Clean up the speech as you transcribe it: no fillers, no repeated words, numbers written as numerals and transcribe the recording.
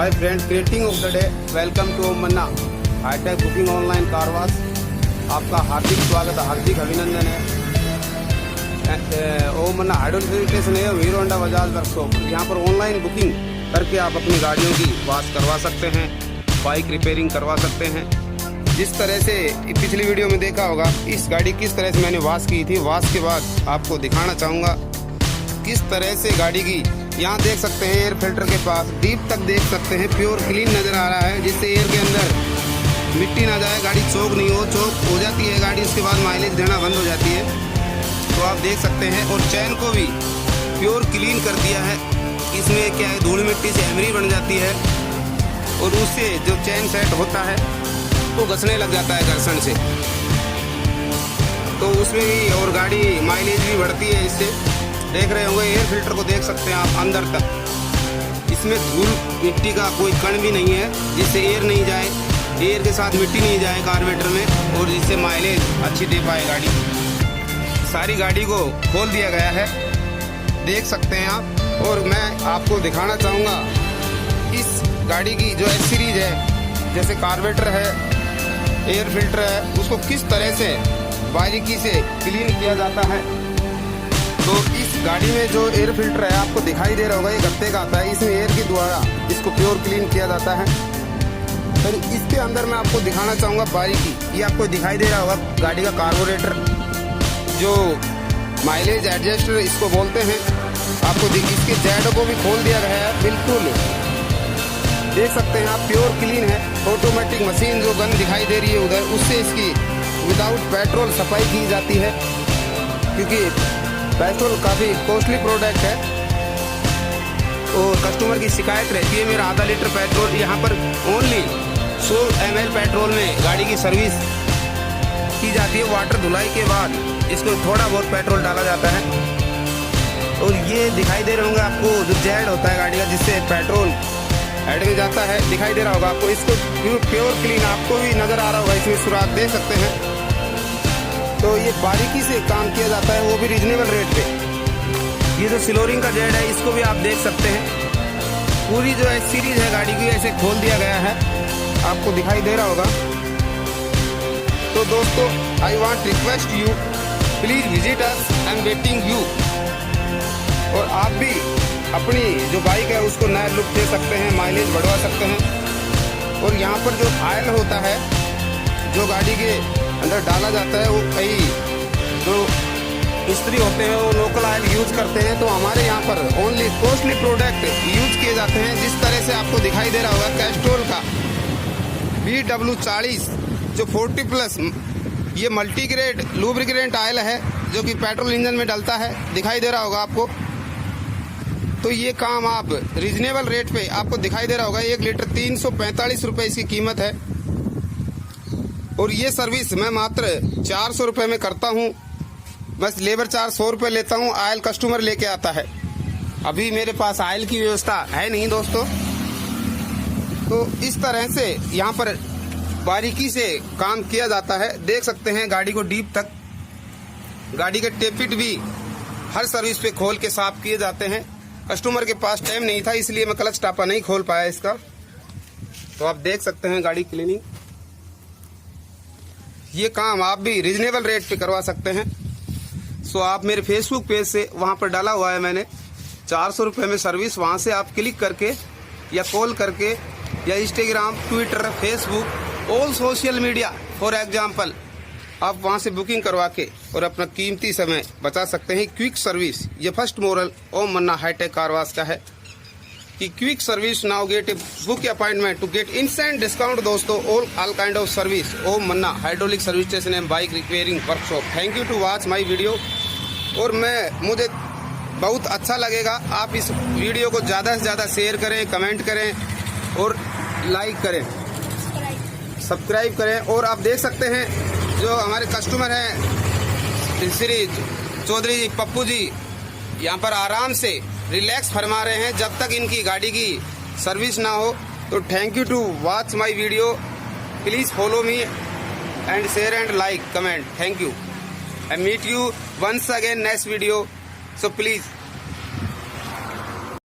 Hi friend, greeting of the day. Welcome to Om Manna hitech booking online car wash. आपका हार्दिक स्वागत है, हार्दिक अभिनंदन है। ओम मन्ना हाइड्रोलिक स्टेशन है, हीरो होंडा बजाज वर्कशॉप। यहाँ पर ऑनलाइन बुकिंग करके आप अपनी गाड़ियों की वाश करवा सकते हैं, बाइक रिपेयरिंग करवा सकते हैं। जिस तरह से पिछली वीडियो में देखा होगा, इस गाड़ी किस तरह से मैंने वाश की थी। वाश के बाद आपको दिखाना चाहूँगा किस तरह से गाड़ी की। यहाँ देख सकते हैं एयर फिल्टर के पास डीप तक देख सकते हैं, प्योर क्लीन नज़र आ रहा है, जिससे एयर के अंदर मिट्टी ना जाए, गाड़ी चौक नहीं हो। चौक हो जाती है गाड़ी, उसके बाद माइलेज देना बंद हो जाती है, तो आप देख सकते हैं। और चैन को भी प्योर क्लीन कर दिया है। इसमें क्या है, धूल मिट्टी से एमरी बन जाती है और उससे जो चैन सेट होता है वो घसने लग जाता है घर्षण से, तो उसमें भी और गाड़ी माइलेज भी बढ़ती है इससे। देख रहे होंगे एयर फिल्टर को, देख सकते हैं आप अंदर तक। इसमें धूल मिट्टी का कोई कण भी नहीं है, जिससे एयर नहीं जाए, एयर के साथ मिट्टी नहीं जाए कार्बोरेटर में, और जिससे माइलेज अच्छी दे पाए गाड़ी। सारी गाड़ी को खोल दिया गया है, देख सकते हैं आप। और मैं आपको दिखाना चाहूँगा इस गाड़ी की जो एस सीरीज है, जैसे कार्बोरेटर है, एयर फिल्टर है, उसको किस तरह से बारीकी से क्लीन किया जाता है। तो इस गाड़ी में जो एयर फिल्टर है आपको दिखाई दे रहा होगा, ये गत्ते का आता है। इसमें एयर के द्वारा इसको प्योर क्लीन किया जाता है। फिर इसके अंदर मैं आपको दिखाना चाहूँगा बारीकी। ये आपको दिखाई दे रहा होगा गाड़ी का कार्बोरेटर, जो माइलेज एडजस्टर इसको बोलते हैं। आपको इसके जेड को भी खोल दिया गया है, बिल्कुल देख सकते हैं आप, प्योर क्लीन है। ऑटोमेटिक मशीन जो गन दिखाई दे रही है उधर, उससे इसकी विदाउट पेट्रोल सफाई की जाती है, क्योंकि पेट्रोल काफ़ी कॉस्टली प्रोडक्ट है। और कस्टमर की शिकायत रहती है, मेरा आधा लीटर पेट्रोल, यहाँ पर ओनली 100 ml पेट्रोल में गाड़ी की सर्विस की जाती है। वाटर धुलाई के बाद इसको थोड़ा बहुत पेट्रोल डाला जाता है। और ये दिखाई दे रहे होंगे आपको जो जेड होता है गाड़ी का, जिससे पेट्रोल हेड में जाता है, दिखाई दे रहा होगा आपको। इसको प्योर क्लीन आपको भी नज़र आ रहा होगा, इसमें सुराख देख सकते हैं। तो ये बारीकी से काम किया जाता है, वो भी रीजनेबल रेट पे। ये जो सिलोरिंग का जेड है, इसको भी आप देख सकते हैं। पूरी जो एस सीरीज है गाड़ी की, ऐसे खोल दिया गया है, आपको दिखाई दे रहा होगा। तो दोस्तों, I want request you, please visit us, I am waiting you. और आप भी अपनी जो बाइक है उसको नया लुक दे सकते हैं, माइलेज बढ़वा सकते हैं। और यहाँ पर जो ऑयल होता है जो गाड़ी के अंदर डाला जाता है, वो कई जो मिस्त्री होते हैं वो लोकल ऑयल यूज करते हैं, तो हमारे यहाँ पर ओनली कॉस्टली प्रोडक्ट यूज किए जाते हैं। जिस तरह से आपको दिखाई दे रहा होगा कैस्ट्रोल का BW40 जो 40+, ये मल्टीग्रेड लुब्रिकेंट ऑयल है, जो कि पेट्रोल इंजन में डलता है, दिखाई दे रहा होगा आपको। तो ये काम आप रीजनेबल रेट पे आपको दिखाई दे रहा होगा। 1 लीटर 345 रुपये इसकी कीमत है। और ये सर्विस मैं मात्र 400 रुपये में करता हूँ, बस लेबर चार्ज 100 रुपये लेता हूँ। ऑयल कस्टमर लेके आता है। अभी मेरे पास ऑयल की व्यवस्था है नहीं दोस्तों। तो इस तरह से यहाँ पर बारीकी से काम किया जाता है, देख सकते हैं। गाड़ी को डीप तक, गाड़ी के टेपिट भी हर सर्विस पे खोल के साफ किए जाते हैं। कस्टमर के पास टाइम नहीं था, इसलिए मैं क्लच टापा नहीं खोल पाया इसका। तो आप देख सकते हैं गाड़ी क्लीनिंग। ये काम आप भी रीजनेबल रेट पे करवा सकते हैं। सो आप मेरे फेसबुक पेज से, वहाँ पर डाला हुआ है मैंने, 400 रुपये में सर्विस। वहाँ से आप क्लिक करके या कॉल करके या Instagram, Twitter, Facebook, all social media for example, आप वहाँ से बुकिंग करवा के और अपना कीमती समय बचा सकते हैं। क्विक सर्विस, ये first model Om Manna hitech car wash का है कि quick service now get book appointment to get instant discount. दोस्तों, all kind of service Om Manna hydraulic service station and bike repairing workshop. Thank you to watch my video. और मुझे बहुत अच्छा लगेगा आप इस वीडियो को ज़्यादा से ज़्यादा शेयर करें, कमेंट करें और लाइक करें, सब्सक्राइब करें। और आप देख सकते हैं जो हमारे कस्टमर हैं श्री चौधरी जी, पप्पू जी, यहाँ पर आराम से रिलैक्स फरमा रहे हैं जब तक इनकी गाड़ी की सर्विस ना हो। तो thank you to watch my video, please follow me and share and like comment. Thank you. I meet you once again next video, so please